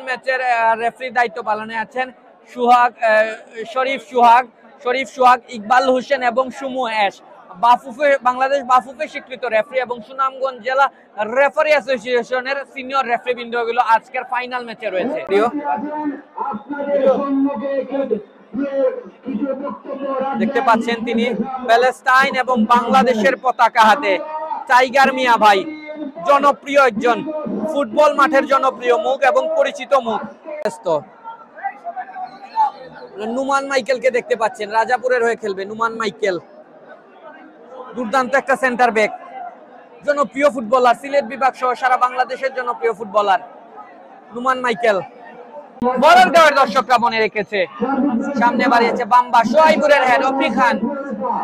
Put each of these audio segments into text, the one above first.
ম্যাচের রেফারির দায়িত্ব পালনে আছেন শরীফ সুহাগ, ইকবাল হোসেন এবং সুমু এশ। বাংলাদেশ বাফুফে স্বীকৃত রেফারি এবং সুনামগঞ্জ জেলা রেফারি অ্যাসোসিয়েশনের সিনিয়র রেফারি বৃন্দগুলো আজকের ফাইনাল ম্যাচে রয়েছে। দেখতে পাচ্ছেন তিনি প্যালেস্টাইন এবং বাংলাদেশের পতাকা হাতে। টাইগার মিয়া ভাই জনপ্রিয় একজন ফুটবল মাঠের জনপ্রিয় মুখ এবং পরিচিত মুখ। নুমান মাইকেলকে দেখতে পাচ্ছেন, রাজাপুরের হয়ে খেলবে নুমান মাইকেল। দুর্দান্ত একটা সেন্টার ব্যাক, জনপ্রিয় ফুটবলার, সিলেট বিভাগ সহ সারা বাংলাদেশের জনপ্রিয় ফুটবলার নুমান মাইকেল। বড়গাঁওয়ের দর্শকরা মনে রেখেছে, সামনে বাড়িয়েছে বাম্বা, সোহাইবুরের হেড,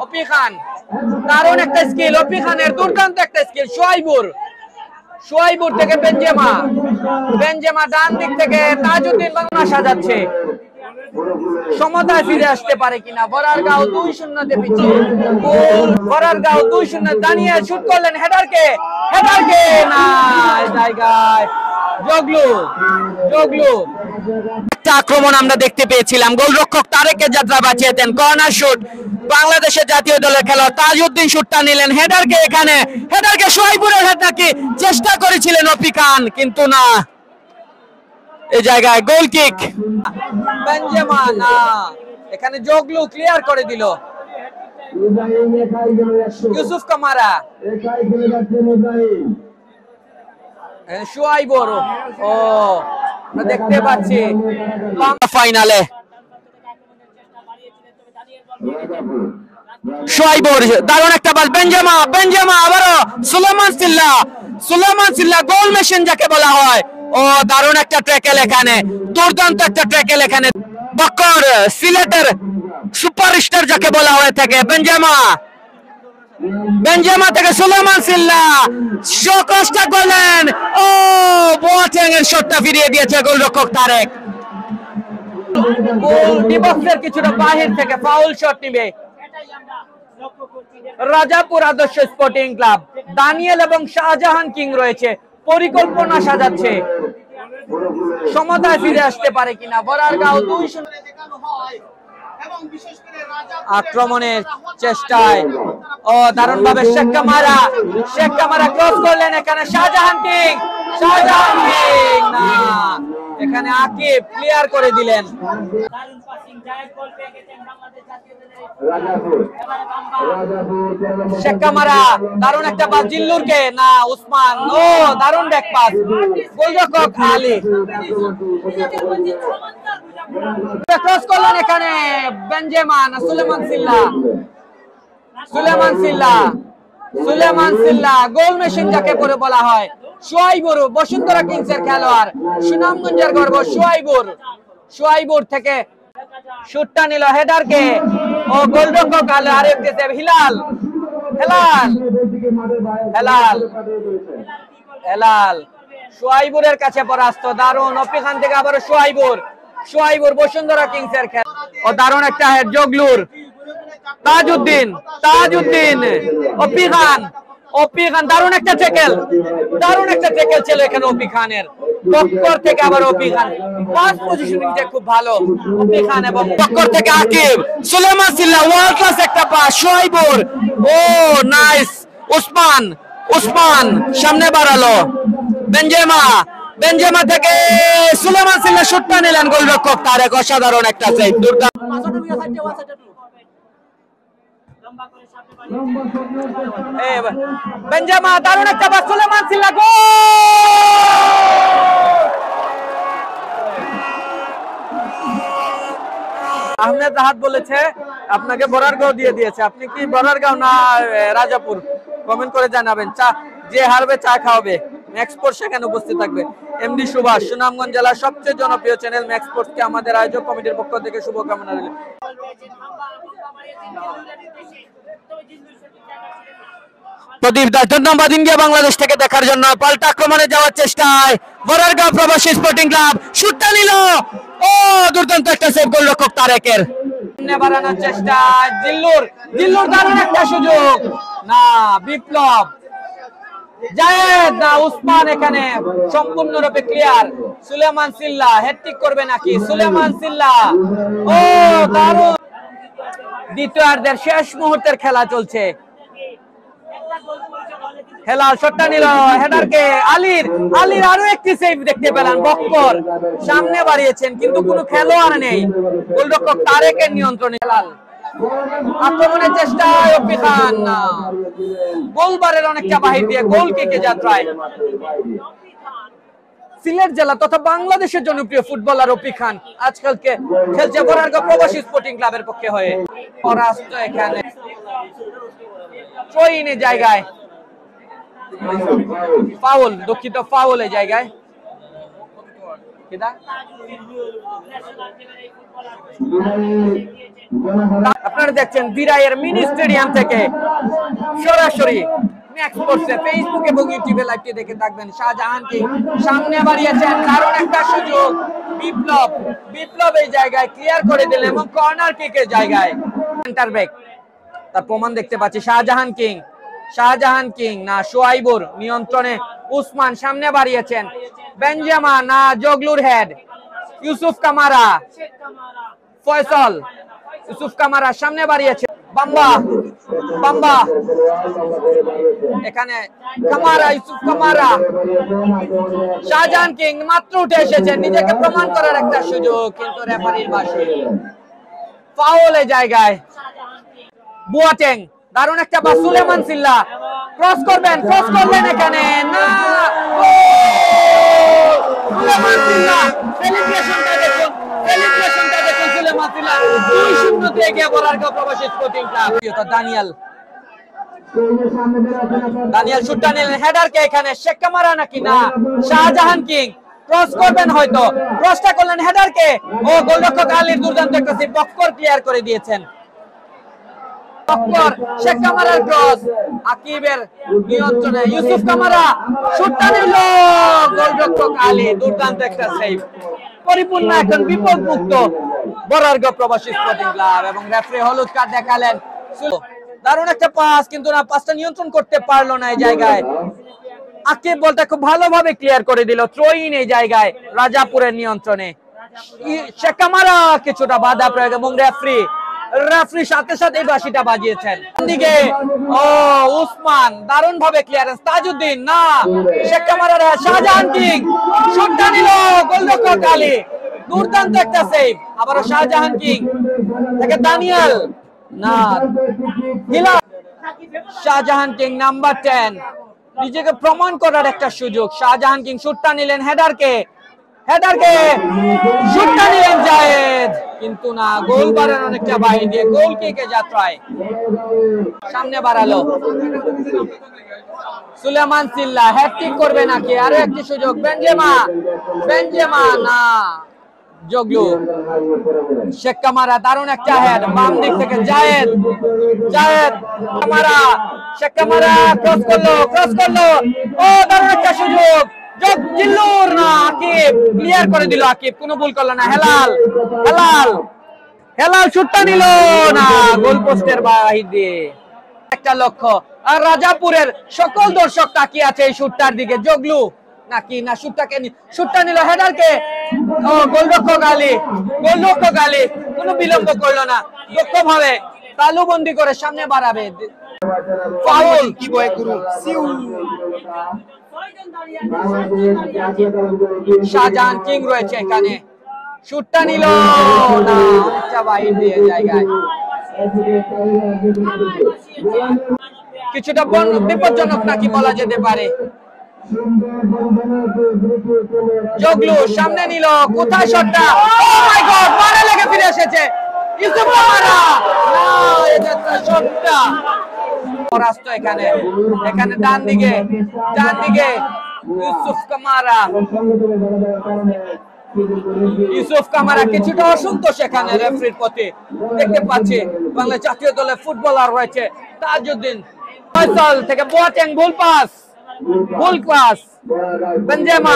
অপি খান দারুণ একটা স্কিল, অপি খানের দুর্দান্ত একটা স্কিল। সোহাইবুর থেকে বেনজেমা ডান দিক থেকে তাজউদ্দিন বাংলা সাজাচ্ছে, সমতায় ফিরে আসতে পারে কিনা। বড়গাঁও 2-0 পিছিয়ে, বড়গাঁও 2-0 দাঁড়িয়ে শুট করলেন হেডারকে না, জায়গায় জগলু একটা আক্রমণ আমরা দেখতে পেয়েছিলাম। গোলরক্ষক তারেকের যাত্রা বাঁচিয়েছেন, কর্নার শুট। বাংলাদেশের জাতীয় দলের খেলোয়াড় তাজউদ্দিন শুটটা নিলেন হেডারকে সোহাইবুরের হেড নাকি চেষ্টা করেছিলেন অপি খান, কিন্তু না, এই জায়গায় গোল কিক। বেনজেমা না, এখানে জগলু ক্লিয়ার করে দিল। ইউসুফ কামারা, সোহাইবুর, আমরা দেখতে পাচ্ছি ফাইনালে সোহাইবুর দারুণ একটা বল, বেনজেমা আবারও সুলেমান সিল্লা গোল মেশিন যাকে বলা হয়। দারুণ একটা ট্র্যাকেল এখানে, দুর্দান্ত একটা ট্র্যাকেল এখানে। বক্কর সিলেটের সুপারস্টার যাকে বলা হয়ে থাকে, বেনজেমা থেকে সুলেমান সিল্লা শোকসটা করলেন, বোয়াটেং এর শটটা ফিরিয়ে দিয়েছে গোলরক্ষক তারেক। গোল ডিবক্সের কিছুটা বাহির থেকে ফাউল শট নিবে রাজাপুর আদর্শ স্পোর্টিং ক্লাব। দানিয়েল এবং শাহজাহান কিং রয়েছে, পরিকল্পনা সাজাচ্ছে, সমতায় ফিরে আসতে পারে কিনা। বড়গাঁও 2-0 আক্রমণের চেষ্টায় দারুণ ভাবে শেখ কামারা ক্রস করলেন, এখানে শাহজাহান কিং না, এখানে আকিব ক্লিয়ার করে দিলেন। শেখ কামারা দারুণ একটা পাস জিল্লুরকে না, উসমান দারুণ ব্যাক পাস, গোলরক্ষক আলী ক্রস করলেন, এখানে বেনজেমা না সুলেমান সিল্লা গোল মেশিন যাকে পরে বলা হয়। সোহাইবুর বসুন্ধরা কিংসের খেলোয়াড়, সুনামগঞ্জের গর্ব সোহাইবুর থেকে শুটটা নিল হেডারকে, গোলরক্ষক আরেক দিতে হেলাল সোহাইবুরের কাছে পরাস্ত। দারুণ অপি খান থেকে আবার সোহাইবুর বসুন্ধরা কিংসের খেলোয়াড়, দারুণ একটা হেড জগলুর। তাজউদ্দিন অপি খান দারুণ একটা ট্যাকেল ছিল এখানে অপি খানের। বক্কর থেকে আবার অপি খান, পাস পজিশনিংটা খুব ভালো অপি খান, এবং বক্কর থেকে আকিব, সুলেমান সিল্লা ওয়ার্ল্ড ক্লাস একটা পাস, সোহাইবুর নাইস, উসমান সামনে বাড়ালো, বেনজেমা থেকে সুলেমান সিল্লা শুটটা নিলেন, গোলরক্ষক তারেক অসাধারণ একটা সেভ, দুর্দান্ত। বেনজেমা দারুণ একটা পাস, সুলেমান সিল্লা গোল। আহমেদ রাহাত বলেছে আপনাকে বড়গাঁও দিয়ে দিয়েছে, আপনি কি বড়গাঁও না রাজাপুর? কমেন্ট করে জানাবেন। যে হারবে চা খাওয়াবে, ম্যাক্সপোর্ট সেখানে উপস্থিত থাকবে। এমডি সুভাষ, সুনামগঞ্জ জেলার সবচেয়ে জনপ্রিয় চ্যানেল ম্যাক্সপোর্টকে আমাদের আয়োজক কমিটির পক্ষ থেকে শুভকামনা রইল। প্রদীপ দাস ধন্যবাদ ইন্ডিয়া বাংলাদেশ থেকে দেখার জন্য। পাল্টা আক্রমণে যাওয়ার চেষ্টায় বড়গাঁও প্রবাসী স্পোর্টিং ক্লাব শুটটা নিল, দুর্দান্ত একটা সেভ গোলরক্ষক তারেকের। বাড়ানোর চেষ্টা জিল্লুর দারুণ একটা সুযোগ না, বিপ্লব জায়েদ না উসমান, এখানে সম্পূর্ণরূপে ক্লিয়ার। সুলেমান সিল্লা হ্যাটট্রিক করবে নাকি? সুলেমান সিল্লা, ও দারুণ। দ্বিতীয়ার্ধের শেষ মুহূর্তের খেলা চলছে। হেলাল শটটা নিল, হেডারকে আলীর আরো একটি সেভ দেখতে পেলেন। বক্কর সামনে বাড়িয়েছেন কিন্তু কোনো খেলোয়াড় নেই, গোলরক্ষক তারেকের নিয়ন্ত্রণে। হেলাল আক্রমণের চেষ্টা, রফি খান না, গোলবারের অনেকটা বাহির দিয়ে গোল কিকে যাত্রায়। সিলেট জেলা তথা বাংলাদেশের জনপ্রিয় ফুটবলার রফি খান আজকালকে খেলছে বরারগাঁও প্রবাসী স্পোর্টিং ক্লাবের পক্ষে হয়ে। পরাস্ত এখানে ট্রয়িনের জায়গায় ফাউল, দুঃখিত, ফাউলের জায়গায়। আপনারা দেখছেন বিরাইয়ের মিনি স্টেডিয়াম থেকে সরাসরি ফেসবুক এবং ইউটিউবে লাইভটি দেখে থাকবেন। শাহজাহান কিং সামনে বাড়িয়েছেন, দারুণ একটা সুযোগ। বিপ্লব এই জায়গায় ক্লিয়ার করে দিলেন এবং কর্নার কিকের জায়গায় সেন্টার ব্যাক তার প্রমাণ দেখতে পাচ্ছি। শাহজাহান কিং না, সোয়াইবুর নিয়ন্ত্রণে উসমান সামনে বাড়িয়েছেন। বেনজেমা না, জগলুর head. Yusuf Kamara, Faisal, Yusuf Kamara সামনে বাড়িয়েছে। বাম্বা এখানে Kamara, Yusuf Kamara. Shahjahan King মাত্র উঠে এসেছেন, নিজেকে প্রমাণ করার একটা সুযোগ, কিন্তু রেফারির বাঁশি। ফাউলের জায়গায় বুয়াটেং, দারুণ একটা পাস। সুলেমান সিল্লা ক্রস করবেন এখানে না, সুলেমান সিল্লা সেলিব্রেশনটা দেখুন সুলেমান সিল্লা 2-0 তে এগিয়ে বরারগাঁও প্রবাসী স্পোর্টিং ক্লাব। দানিয়াল শুটটা নিলেন, হেডারকে এখানে শেখ কামারা নাকি না, শাহজাহান কিং ক্রস করবেন, হয়তো ক্রসটা করলেন হেডারকে, ও গোলরক্ষক আলীর দুর্দান্ত একটা সেভ, বক্কর ক্লিয়ার করে দিয়েছেন। শেখ কামারার ক্রস, আকিবের নিয়ন্ত্রণে ইউসুফ কামারা শুটটা নিল, গোলরক্ষক আলী দুর্দান্ত একটা সেভ। পরিপূর্ণ এখন বিপদ মুক্ত বরারগাঁও প্রবাসী স্পোর্টিং ক্লাব এবং রেফারি হলুদ কার্ড দেখালেন। দারুণ একটা পাস, কিন্তু না, পাসটা নিয়ন্ত্রণ করতে পারলো না এই জায়গায়। আকিব বলটা খুব ভালোভাবে ক্লিয়ার করে দিল। থ্রোইন এই জায়গায় রাজাপুরের নিয়ন্ত্রণে। শেখ কামারা কিছুটা বাধা প্রয়োগ এবং রেফারি সাথে সাথে বাঁশিটা বাজিয়েছেন। দিকে উসমান দারুণ ভাবে ক্লিয়ারেন্স, তাজউদ্দিন না, শেখ কামারা, শাহজাহান কিং শটটা নিল, গোলরক্ষক আলী দুর্দান্ত একটা সেভ। আবারও শাহজাহান কিং থেকে দানিয়াল না, শাহজাহান কিং নাম্বার 10 নিজেকে প্রমাণ করার একটা সুযোগ। শাহজাহান কিং শুটটা নিলেন, হেডারকে শুটটা নিলেন জায়েদ, কিন্তু না, গোলবারের অনেকটা বাইরে দিয়ে গোল কিকে যাত্রায় সামনে বাড়ালো। সুলেমান সিল্লা হ্যাটট্রিক করবে নাকি? আরো একটি সুযোগ। বেনজেমা না, জগলু। শেখ কামারা দারুণ একটা হেড, বাম দিক থেকে জায়েদ কামারা, শেখ কামারা ক্রস করলো, ও দারুণ একটা সুযোগ। জিল্লুর না, আকিব ক্লিয়ার করে দিল, আকিব কোনো ভুল করলো না। হেলাল শুটটা নিল না, গোল পোস্টের বাহির দিয়ে একটা লক্ষ্য। আর রাজাপুরের সকল দর্শক তাকিয়ে আছে এই শুটটার দিকে। জগলু নাকি না, শুটটা নিল, হেডারকে, ও গোলরক্ষক আলী কোনো বিলম্ব করলো না, দক্ষভাবে তালুবন্দি করে সামনে বাড়াবে। ফাউল কি বয় গুরু শাহজাহান কিং রয়েছে এখানে, শুটটা নিল না, অনেকটা বাইরে দিয়ে জায়গায়, কিছুটা বিপজ্জনক নাকি বলা যেতে পারে। জগলু সামনে নিল, কোথায় শটটা, ও মাই গড, মারা লেগে ফিরে এসেছে ইউসুফ কামারা, না, এটা শটটা পরাস্ত। এখানে ডান দিকে ইউসুফ কামারা কিছুটা অসন্তোষ এখানে রেফারির প্রতি দেখতে পাচ্ছি। বাংলা জাতীয় দলের ফুটবলার রয়েছে তাজউদ্দিন, ফয়সাল থেকে বোয়াটেং, ভুল পাস, বেনজেমা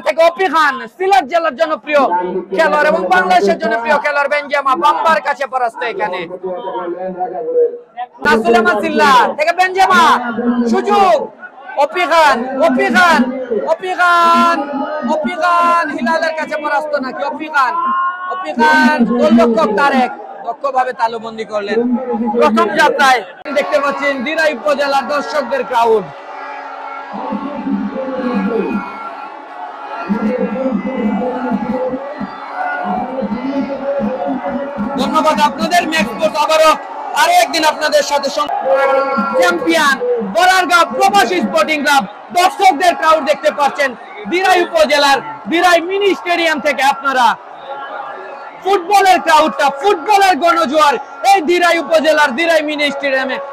থেকে অপি খান, সিলেট জেলার জনপ্রিয় খেলোয়াড় এবং বাংলাদেশের জনপ্রিয় খেলোয়াড় বেনজেমা বাম্বার কাছে পরাস্ত এখানে। নাসুলেমান সিল্লা থেকে বেনজেমা সুযোগ অপি খান হিলালের কাছে পরাস্ত নাকি অপি খান গোলরক্ষক তারেক দক্ষভাবে তালুবন্দি করলেন। প্রথম যাত্রায় দেখতে পাচ্ছেন দিরাই উপজেলার দর্শকদের ক্রাউড। ধন্যবাদ আপনাদের। ম্যাক্সপোর্টস আবারও আরো একদিন আপনাদের সাথে চ্যাম্পিয়ন বরারগাঁও প্রবাসী স্পোর্টিং ক্লাব দর্শকদের ক্রাউড দেখতে পাচ্ছেন দিরাই উপজেলার দিরাই মিনি স্টেডিয়াম থেকে। আপনারা ফুটবলের ক্রাউডটা, ফুটবলের গণজোয়ার এই দিরাই উপজেলার দিরাই মিনি স্টেডিয়ামে